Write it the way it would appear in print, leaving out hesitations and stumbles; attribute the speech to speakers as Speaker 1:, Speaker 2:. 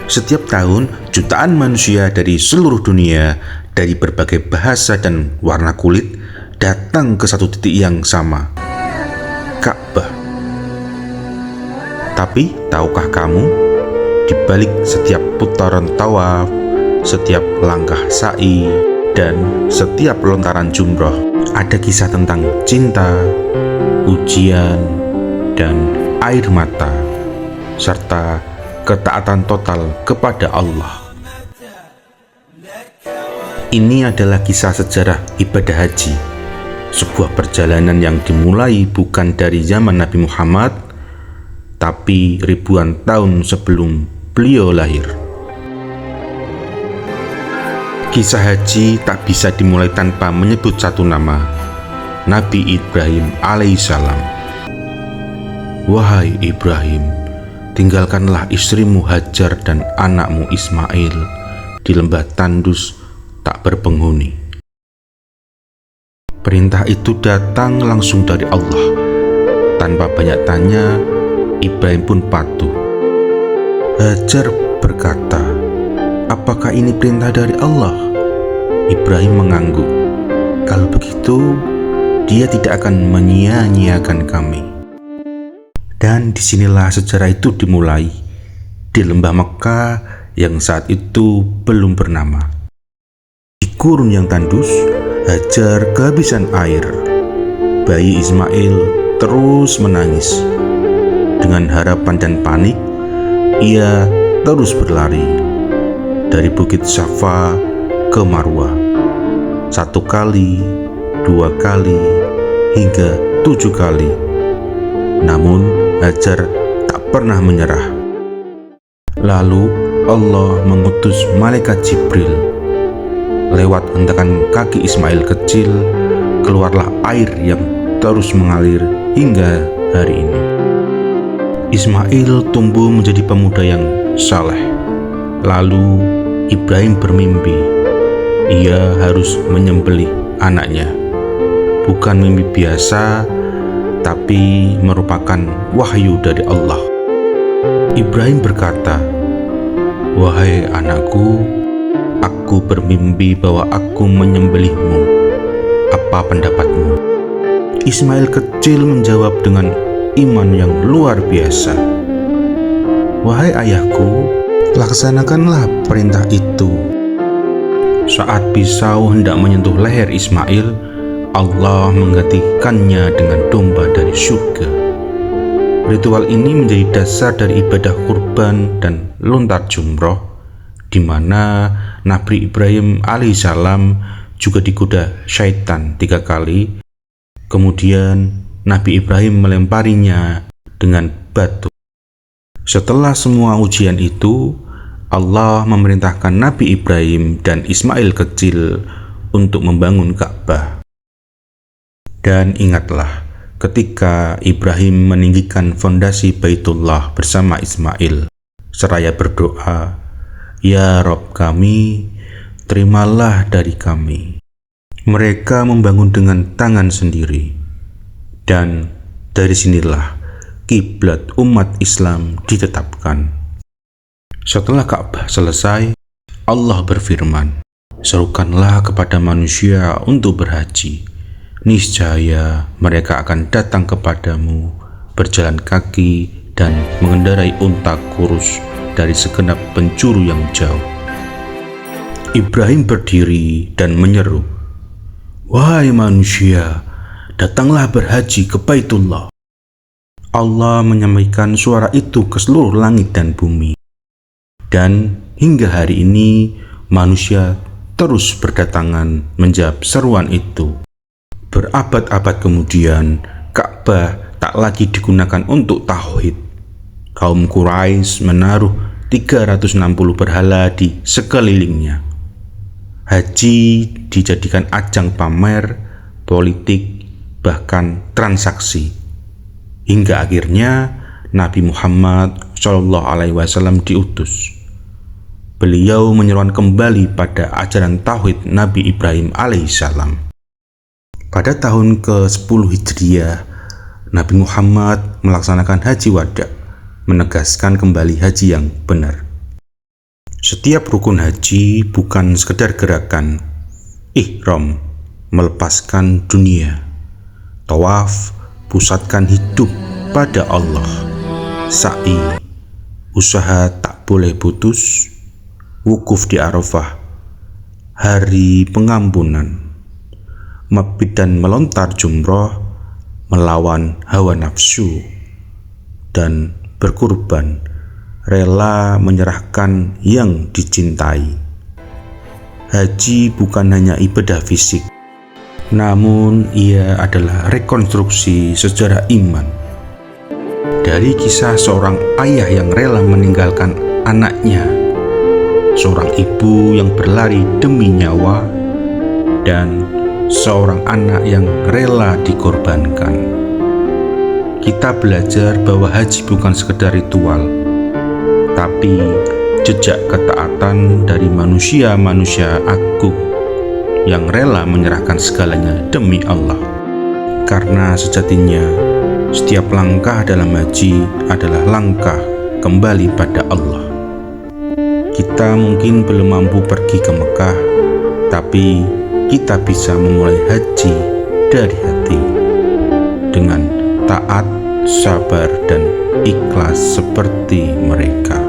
Speaker 1: Setiap tahun, jutaan manusia dari seluruh dunia, dari berbagai bahasa dan warna kulit, datang ke satu titik yang sama, Ka'bah. Tapi, tahukah kamu, di balik setiap putaran tawaf, setiap langkah sa'i, dan setiap lontaran jumroh, ada kisah tentang cinta, ujian, dan air mata, serta ketaatan total kepada Allah. Ini adalah kisah sejarah ibadah haji, sebuah perjalanan yang dimulai bukan dari zaman Nabi Muhammad, tapi ribuan tahun sebelum beliau lahir. Kisah haji tak bisa dimulai tanpa menyebut satu nama, Nabi Ibrahim alaihissalam. Wahai Ibrahim, tinggalkanlah istrimu Hajar dan anakmu Ismail di lembah tandus tak berpenghuni. Perintah itu datang langsung dari Allah. Tanpa banyak tanya, Ibrahim pun patuh. Hajar berkata, "Apakah ini perintah dari Allah?" Ibrahim mengangguk. Kalau begitu, dia tidak akan menyia-nyiakan kami. Dan disinilah sejarah itu dimulai, di lembah Mekah yang saat itu belum bernama. Di gurun yang tandus, Hajar kehabisan air. Bayi Ismail terus menangis. Dengan harapan dan panik, ia terus berlari dari Bukit Safa ke Marwah. 1 kali, 2 kali, hingga 7 kali. Namun Hajar tak pernah menyerah. Lalu Allah mengutus malaikat Jibril. Lewat hentakan kaki Ismail kecil, keluarlah air yang terus mengalir hingga hari ini. Ismail tumbuh menjadi pemuda yang saleh. Lalu Ibrahim bermimpi, ia harus menyembelih anaknya. Bukan mimpi biasa, tapi merupakan wahyu dari Allah. Ibrahim berkata, "Wahai anakku, aku bermimpi bahwa aku menyembelihmu. Apa pendapatmu?" Ismail kecil menjawab dengan iman yang luar biasa, "Wahai ayahku, laksanakanlah perintah itu." Saat pisau hendak menyentuh leher Ismail, Allah menggantikannya dengan domba dari surga. Ritual ini menjadi dasar dari ibadah kurban dan lontar jumroh, di mana Nabi Ibrahim alaihissalam juga digoda syaitan 3 kali. Kemudian Nabi Ibrahim melemparinya dengan batu. Setelah semua ujian itu, Allah memerintahkan Nabi Ibrahim dan Ismail kecil untuk membangun Ka'bah. Dan ingatlah, ketika Ibrahim meninggikan fondasi Baitullah bersama Ismail, seraya berdoa, "Ya Rob kami, terimalah dari kami." Mereka membangun dengan tangan sendiri. Dan dari sinilah kiblat umat Islam ditetapkan. Setelah Ka'bah selesai, Allah berfirman, "Serukanlah kepada manusia untuk berhaji. Niscaya mereka akan datang kepadamu berjalan kaki dan mengendarai unta kurus dari segenap penjuru yang jauh." Ibrahim berdiri dan menyeru, "Wahai manusia, datanglah berhaji ke Baitullah." Allah menyampaikan suara itu ke seluruh langit dan bumi. Dan hingga hari ini, manusia terus berdatangan menjawab seruan itu. Berabad-abad kemudian, Ka'bah tak lagi digunakan untuk tauhid. Kaum Quraisy menaruh 360 berhala di sekelilingnya. Haji dijadikan ajang pamer, politik, bahkan transaksi. Hingga akhirnya Nabi Muhammad SAW diutus. Beliau menyerukan kembali pada ajaran tauhid Nabi Ibrahim alaihissalam. Pada tahun ke-10 Hijriah, Nabi Muhammad melaksanakan haji wada, menegaskan kembali haji yang benar. Setiap rukun haji bukan sekedar gerakan ihram, melepaskan dunia. Tawaf, pusatkan hidup pada Allah. Sa'i, usaha tak boleh putus. Wukuf di Arafah, hari pengampunan. Mabit dan melontar jumroh, melawan hawa nafsu. Dan berkurban, rela menyerahkan yang dicintai. Haji bukan hanya ibadah fisik, namun ia adalah rekonstruksi sejarah iman. Dari kisah seorang ayah yang rela meninggalkan anaknya, seorang ibu yang berlari demi nyawa, dan seorang anak yang rela dikorbankan. Kita belajar bahwa haji bukan sekedar ritual, tapi jejak ketaatan dari manusia-manusia agung yang rela menyerahkan segalanya demi Allah. Karena sejatinya setiap langkah dalam haji adalah langkah kembali pada Allah. Kita mungkin belum mampu pergi ke Mekah, tapi kita bisa memulai haji dari hati dengan taat, sabar, dan ikhlas seperti mereka.